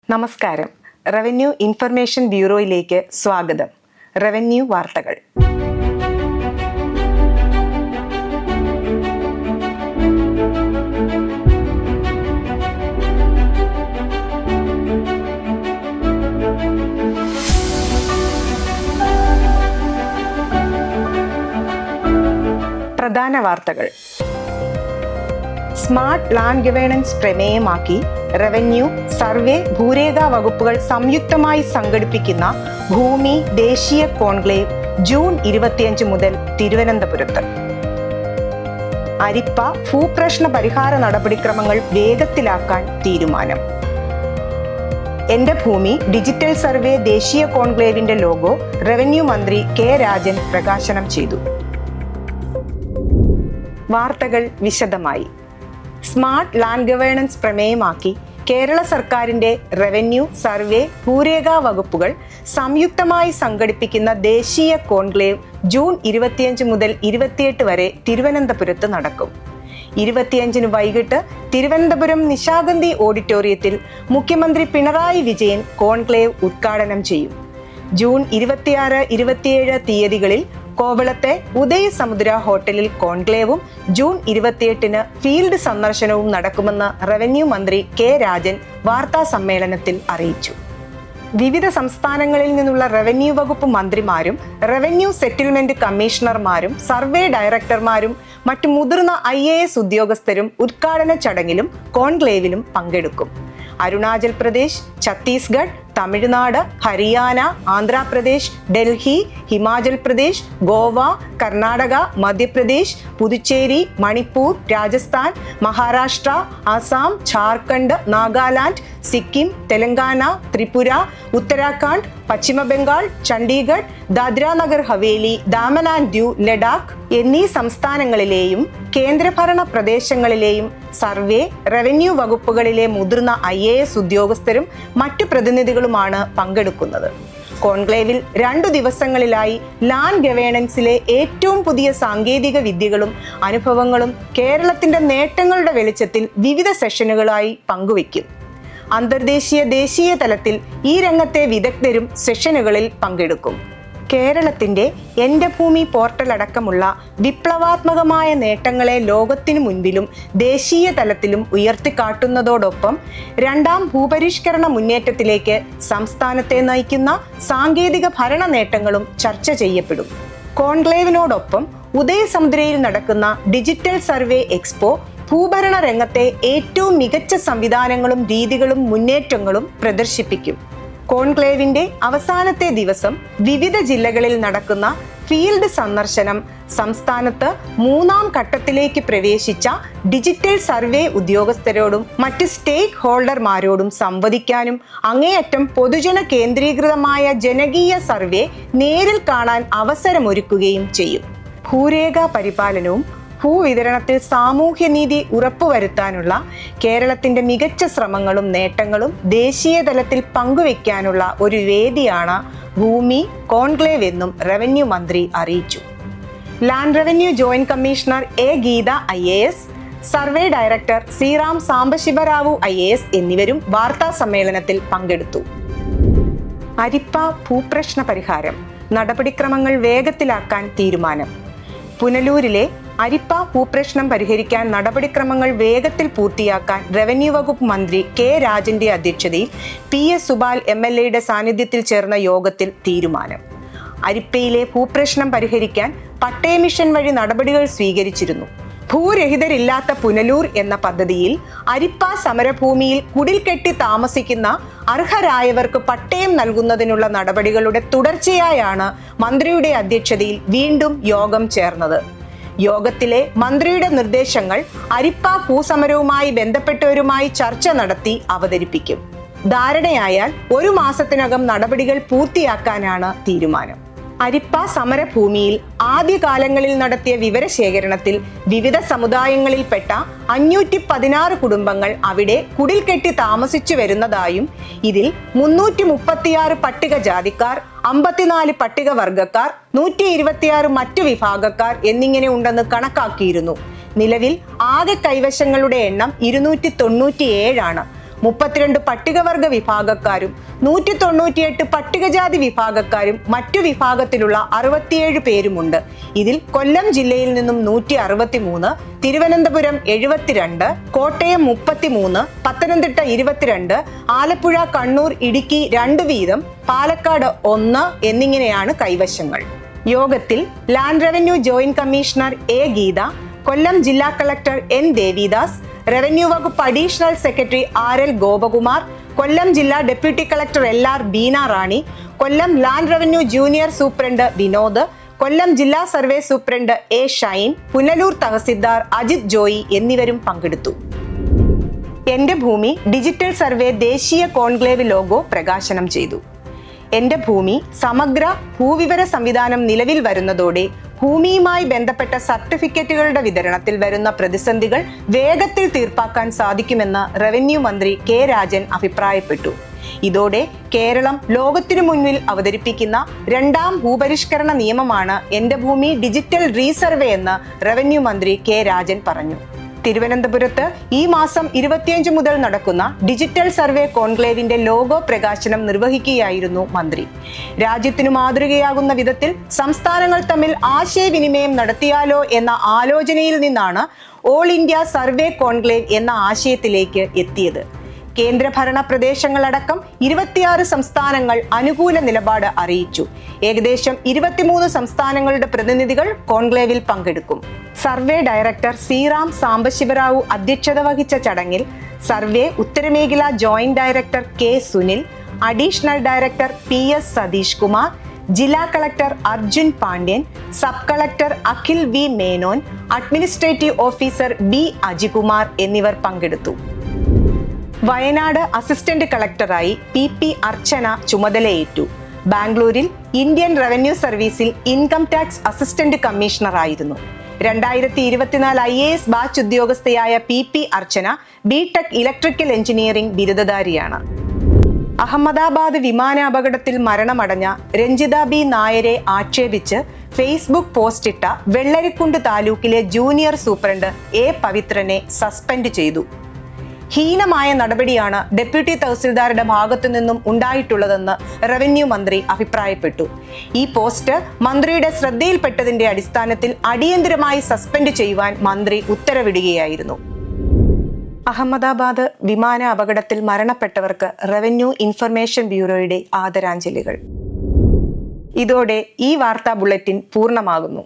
നമസ്കാരം. Revenue information ബ്യൂറോയിലേക്ക് സ്വാഗതം. Revenue വാർത്തകൾ. പ്രധാന വാർത്തകൾ. സ്മാർട്ട് ലാൻഡ് ഗവേണൻസ് പ്രമേയമാക്കി റവന്യൂ, സർവേ, ഭൂരേഖ വകുപ്പുകൾ സംയുക്തമായി സംഘടിപ്പിക്കുന്ന ഭൂമി ദേശീയ കോൺക്ലേവ് ജൂൺ 25 മുതൽ തിരുവനന്തപുരത്ത്. അരിപ്പ ഭൂപ്രശ്ന പരിഹാര നടപടിക്രമങ്ങൾ വേഗത്തിലാക്കാൻ തീരുമാനം. എന്റെ ഭൂമി ഡിജിറ്റൽ സർവേ ദേശീയ കോൺക്ലേവിന്റെ ലോഗോ റവന്യൂ മന്ത്രി കെ രാജൻ പ്രകാശനം ചെയ്തു. വാർത്തകൾ വിശദമായി. സ്മാർട്ട് ലാൻഡ് ഗവേണൻസ് പ്രമേയമാക്കി കേരള സർക്കാരിന്റെ റവന്യൂ, സർവേ, ഭൂരേഖ വകുപ്പുകൾ സംയുക്തമായി സംഘടിപ്പിക്കുന്ന ദേശീയ കോൺക്ലേവ് ജൂൺ 25 മുതൽ 28 വരെ തിരുവനന്തപുരത്ത് നടക്കും. 25 വൈകിട്ട് തിരുവനന്തപുരം നിശാഗന്ധി ഓഡിറ്റോറിയത്തിൽ മുഖ്യമന്ത്രി പിണറായി വിജയൻ കോൺക്ലേവ് ഉദ്ഘാടനം ചെയ്യും. ജൂൺ 26, 27 തീയതികളിൽ കോവളത്തെ ഉദയസമുദ്ര ഹോട്ടലിൽ കോൺക്ലേവും ജൂൺ 28 ഫീൽഡ് സന്ദർശനവും നടക്കുമെന്ന് റവന്യൂ മന്ത്രി കെ രാജൻ വാർത്താ സമ്മേളനത്തിൽ അറിയിച്ചു. വിവിധ സംസ്ഥാനങ്ങളിൽ നിന്നുള്ള റവന്യൂ വകുപ്പ് മന്ത്രിമാരും റവന്യൂ സെറ്റിൽമെന്റ് കമ്മീഷണർമാരും സർവേ ഡയറക്ടർമാരും മറ്റു മുതിർന്ന IAS ഉദ്യോഗസ്ഥരും ഉദ്ഘാടന ചടങ്ങിലും കോൺക്ലേവിലും പങ്കെടുക്കും. അരുണാചൽ പ്രദേശ്, ഛത്തീസ്ഗഡ്, തമിഴ്നാട്, ഹരിയാന, ആന്ധ്രാപ്രദേശ്, ഡൽഹി, ഹിമാചൽ പ്രദേശ്, ഗോവ, കർണാടക, മധ്യപ്രദേശ്, പുതുച്ചേരി, മണിപ്പൂർ, രാജസ്ഥാൻ, മഹാരാഷ്ട്ര, ആസാം, ഝാർഖണ്ഡ്, നാഗാലാൻഡ്, സിക്കിം, തെലങ്കാന, ത്രിപുര, ഉത്തരാഖണ്ഡ്, പശ്ചിമ ബംഗാൾ, ചണ്ഡീഗഡ്, ദാദ്ര നഗർ ഹവേലി, ദാമൻ ആൻഡ് ദിയു, ലഡാക്ക് എന്നീ സംസ്ഥാനങ്ങളിലെയും കേന്ദ്രഭരണ പ്രദേശങ്ങളിലെയും സർവേ, റവന്യൂ വകുപ്പുകളിലെ മുതിർന്ന IAS ഉദ്യോഗസ്ഥരും മറ്റു പ്രതിനിധികളുമാണ് പങ്കെടുക്കുന്നത്. കോൺക്ലേവിൽ 2 ദിവസങ്ങളിലായി ലാൻഡ് ഗവേണൻസിലെ ഏറ്റവും പുതിയ സാങ്കേതിക വിദ്യകളും അനുഭവങ്ങളും കേരളത്തിന്റെ നേട്ടങ്ങളുടെ വെളിച്ചത്തിൽ വിവിധ സെഷനുകളായി പങ്കുവയ്ക്കും. അന്തർദേശീയ, ദേശീയ തലത്തിൽ ഈ രംഗത്തെ വിദഗ്ധരും സെഷനുകളിൽ പങ്കെടുക്കും. കേരളത്തിന്റെ എന്റെ ഭൂമി പോർട്ടൽ അടക്കമുള്ള വിപ്ലവാത്മകമായ നേട്ടങ്ങളെ ലോകത്തിനു മുൻപിലും ദേശീയ തലത്തിലും ഉയർത്തിക്കാട്ടുന്നതോടൊപ്പം രണ്ടാം ഭൂപരിഷ്കരണ മുന്നേറ്റത്തിലേക്ക് സംസ്ഥാനത്തെ നയിക്കുന്ന സാങ്കേതിക ഭരണ നേട്ടങ്ങളും ചർച്ച ചെയ്യപ്പെടും. കോൺക്ലേവിനോടൊപ്പം ഉദയസമുദ്രയിൽ നടക്കുന്ന ഡിജിറ്റൽ സർവേ എക്സ്പോ ഭൂഭരണ രംഗത്തെ ഏറ്റവും മികച്ച സംവിധാനങ്ങളും രീതികളും മുന്നേറ്റങ്ങളും പ്രദർശിപ്പിക്കും. കോൺക്ലേവിന്റെ അവസാനത്തെ ദിവസം വിവിധ ജില്ലകളിൽ നടക്കുന്ന ഫീൽഡ് സന്ദർശനം സംസ്ഥാനത്ത് 3ാം ഘട്ടത്തിലേക്ക് പ്രവേശിച്ച ഡിജിറ്റൽ സർവേ ഉദ്യോഗസ്ഥരോടും മറ്റ് സ്റ്റേക്ക് ഹോൾഡർമാരോടും സംവദിക്കാനും അങ്ങേയറ്റം പൊതുജന കേന്ദ്രീകൃതമായ ജനകീയ സർവേ നേരിൽ കാണാൻ അവസരമൊരുക്കുകയും ചെയ്യും. ഭൂരേഖ പരിപാലനവും ഭൂവിതരണത്തിൽ സാമൂഹ്യനീതി ഉറപ്പുവരുത്താനുള്ള കേരളത്തിന്റെ മികച്ച ശ്രമങ്ങളും നേട്ടങ്ങളും ദേശീയ തലത്തിൽ പങ്കുവയ്ക്കാനുള്ള ഒരു വേദിയാണ് ഭൂമി കോൺക്ലേവ് എന്നും റവന്യൂ മന്ത്രി അറിയിച്ചു. Land revenue joint commissioner A. Geetha IAS, survey director Sreeram Sambasiva Rao IAS എന്നിവരും വാർത്താ സമ്മേളനത്തിൽ പങ്കെടുത്തു. അരിപ്പ ഭൂപ്രശ്ന പരിഹാരം നടപടിക്രമങ്ങൾ വേഗത്തിലാക്കാൻ തീരുമാനം. പുനലൂരിലെ അരിപ്പ ഭൂപ്രശ്നം പരിഹരിക്കാൻ നടപടിക്രമങ്ങൾ വേഗത്തിൽ പൂർത്തിയാക്കാൻ റവന്യൂ വകുപ്പ് മന്ത്രി കെ രാജന്റെ അധ്യക്ഷതയിൽ PS സുബാൽ MLA സാന്നിധ്യത്തിൽ ചേർന്ന യോഗത്തിൽ തീരുമാനം. അരിപ്പയിലെ ഭൂപ്രശ്നം പരിഹരിക്കാൻ പട്ടയ മിഷൻ വഴി നടപടികൾ സ്വീകരിച്ചിരുന്നു. ഭൂരഹിതരില്ലാത്ത പുനലൂർ എന്ന പദ്ധതിയിൽ അരിപ്പ സമരഭൂമിയിൽ കുടിൽ കെട്ടി താമസിക്കുന്ന അർഹരായവർക്ക് പട്ടയം നൽകുന്നതിനുള്ള നടപടികളുടെ തുടർച്ചയായാണ് മന്ത്രിയുടെ അധ്യക്ഷതയിൽ വീണ്ടും യോഗം ചേർന്നത്. യോഗത്തിലെ മന്ത്രിയുടെ നിർദ്ദേശങ്ങൾ അരിപ്പ ഭൂസമരവുമായി ബന്ധപ്പെട്ടവരുമായി ചർച്ച നടത്തി അവതരിപ്പിക്കും. ധാരണയായാൽ 1 മാസത്തിനകം നടപടികൾ പൂർത്തിയാക്കാനാണ് തീരുമാനം. അരിപ്പ സമരഭൂമിയിൽ ആദ്യകാലങ്ങളിൽ നടത്തിയ വിവരശേഖരണത്തിൽ വിവിധ സമുദായങ്ങളിൽപ്പെട്ട 516 കുടുംബങ്ങൾ അവിടെ കുടിൽ കെട്ടി താമസിച്ചു വരുന്നതായും ഇതിൽ 336 പട്ടികജാതിക്കാർ, 54 പട്ടികവർഗക്കാർ, 126 മറ്റു വിഭാഗക്കാർ എന്നിങ്ങനെ ഉണ്ടെന്ന് കണക്കാക്കിയിരുന്നു. നിലവിൽ ആകെ കൈവശങ്ങളുടെ എണ്ണം 297 ആണ്. 32 പട്ടികവർഗ വിഭാഗക്കാരും 198 പട്ടികജാതി വിഭാഗക്കാരും മറ്റു വിഭാഗത്തിലുള്ള 67 പേരുമുണ്ട്. ഇതിൽ കൊല്ലം ജില്ലയിൽ നിന്നും 163, തിരുവനന്തപുരം 72, കോട്ടയം 33, പത്തനംതിട്ട 22, ആലപ്പുഴ, കണ്ണൂർ, ഇടുക്കി 2 വീതം, പാലക്കാട് 1 എന്നിങ്ങനെയാണ് കൈവശങ്ങൾ. യോഗത്തിൽ land revenue joint commissioner A Geetha, Kollam ജില്ലാ കളക്ടർ എൻ ദേവിദാസ്, റവന്യൂ വകുപ്പ് additional secretary R L Gopakumar, Kollam ജില്ലാ deputy collector LR Beena Rani, Kollam land revenue junior superintendent Vinod, Kollam ജില്ലാ survey superintendent A Shine, Punalur tahsildar Ajith Joy എന്നിവരും പങ്കെടുത്തു. എന്റെ ഭൂമി ഡിജിറ്റൽ സർവേ ദേശീയ കോൺക്ലേവ് ലോഗോ പ്രകാശനം ചെയ്തു. എന്റെ ഭൂമി സമഗ്ര ഭൂവിവര സംവിധാനം നിലവിൽ വരുന്നതോടെ ഭൂമിയുമായി ബന്ധപ്പെട്ട സർട്ടിഫിക്കറ്റുകളുടെ വിതരണത്തിൽ വരുന്ന പ്രതിസന്ധികൾ വേഗത്തിൽ തീർപ്പാക്കാൻ സാധിക്കുമെന്ന് റവന്യൂ മന്ത്രി കെ രാജൻ അഭിപ്രായപ്പെട്ടു. ഇതോടെ കേരളം ലോകത്തിനു മുന്നിൽ അവതരിപ്പിക്കുന്ന 2ാം ഭൂപരിഷ്കരണ നിയമമാണ് എന്റെ ഭൂമി ഡിജിറ്റൽ റീസർവേ എന്ന് റവന്യൂ മന്ത്രി കെ രാജൻ പറഞ്ഞു. തിരുവനന്തപുരത്ത് ഈ മാസം 25 മുതൽ നടക്കുന്ന ഡിജിറ്റൽ സർവേ കോൺക്ലേവിന്റെ ലോഗോ പ്രകാശനം നിർവഹിക്കുകയായിരുന്നു മന്ത്രി. രാജ്യത്തിനു മാതൃകയാകുന്ന വിധത്തിൽ സംസ്ഥാനങ്ങൾ തമ്മിൽ ആശയവിനിമയം നടത്തിയാലോ എന്ന ആലോചനയിൽ നിന്നാണ് ഓൾ ഇന്ത്യ സർവേ കോൺക്ലേവ് എന്ന ആശയത്തിലേക്ക് എത്തിയത്. കേന്ദ്രഭരണ പ്രദേശങ്ങളടക്കം 26 സംസ്ഥാനങ്ങൾ അനുകൂല നിലപാട് അറിയിച്ചു. ഏകദേശം 23 സംസ്ഥാനങ്ങളുടെ പ്രതിനിധികൾ കോൺക്ലേവിൽ പങ്കെടുക്കും. സർവേ ഡയറക്ടർ ശ്രീറാം സാംബശിവറാവു അധ്യക്ഷത വഹിച്ച ചടങ്ങിൽ സർവേ ഉത്തരമേഖല joint director K Sunil, additional director PS Satheesh Kumar, ജില്ലാ collector Arjun Pandian, sub collector Akhil V Menon, administrative officer B Ajikumar എന്നിവർ പങ്കെടുത്തു. വയനാട് അസിസ്റ്റന്റ് കളക്ടറായി PP അർച്ചന ചുമതലയേറ്റു. ബാംഗ്ലൂരിൽ ഇന്ത്യൻ റവന്യൂ സർവീസിൽ ഇൻകം ടാക്സ് അസിസ്റ്റന്റ് കമ്മീഷണറായിരുന്നു. 2024 IAS ബാച്ച് ഉദ്യോഗസ്ഥയായ PP Archana BTech electrical engineering ബിരുദധാരിയാണ്. അഹമ്മദാബാദ് വിമാനാപകടത്തിൽ മരണമടഞ്ഞ രഞ്ജിത B നായരെ ആക്ഷേപിച്ച് ഫേസ്ബുക്ക് പോസ്റ്റിട്ട വെള്ളരിക്കുണ്ട് താലൂക്കിലെ ജൂനിയർ സൂപ്രണ്ട് A പവിത്രനെ സസ്പെൻഡ് ചെയ്തു. ഹീനമായ നടപടിയാണ് ഡെപ്യൂട്ടി തഹസിൽദാരുടെ ഭാഗത്തു നിന്നും ഉണ്ടായിട്ടുള്ളതെന്ന് റവന്യൂ മന്ത്രി അഭിപ്രായപ്പെട്ടു. ഈ പോസ്റ്റ് മന്ത്രിയുടെ ശ്രദ്ധയിൽപ്പെട്ടതിന്റെ അടിസ്ഥാനത്തിൽ അടിയന്തരമായി സസ്പെൻഡ് ചെയ്യുവാൻ മന്ത്രി ഉത്തരവിടുകയായിരുന്നു. അഹമ്മദാബാദ് വിമാന അപകടത്തിൽ മരണപ്പെട്ടവർക്ക് റവന്യൂ ഇൻഫർമേഷൻ ബ്യൂറോയുടെ ആദരാഞ്ജലികൾ. ഇതോടെ ഈ വാർത്താ ബുള്ളറ്റിൻ പൂർണ്ണമാകുന്നു.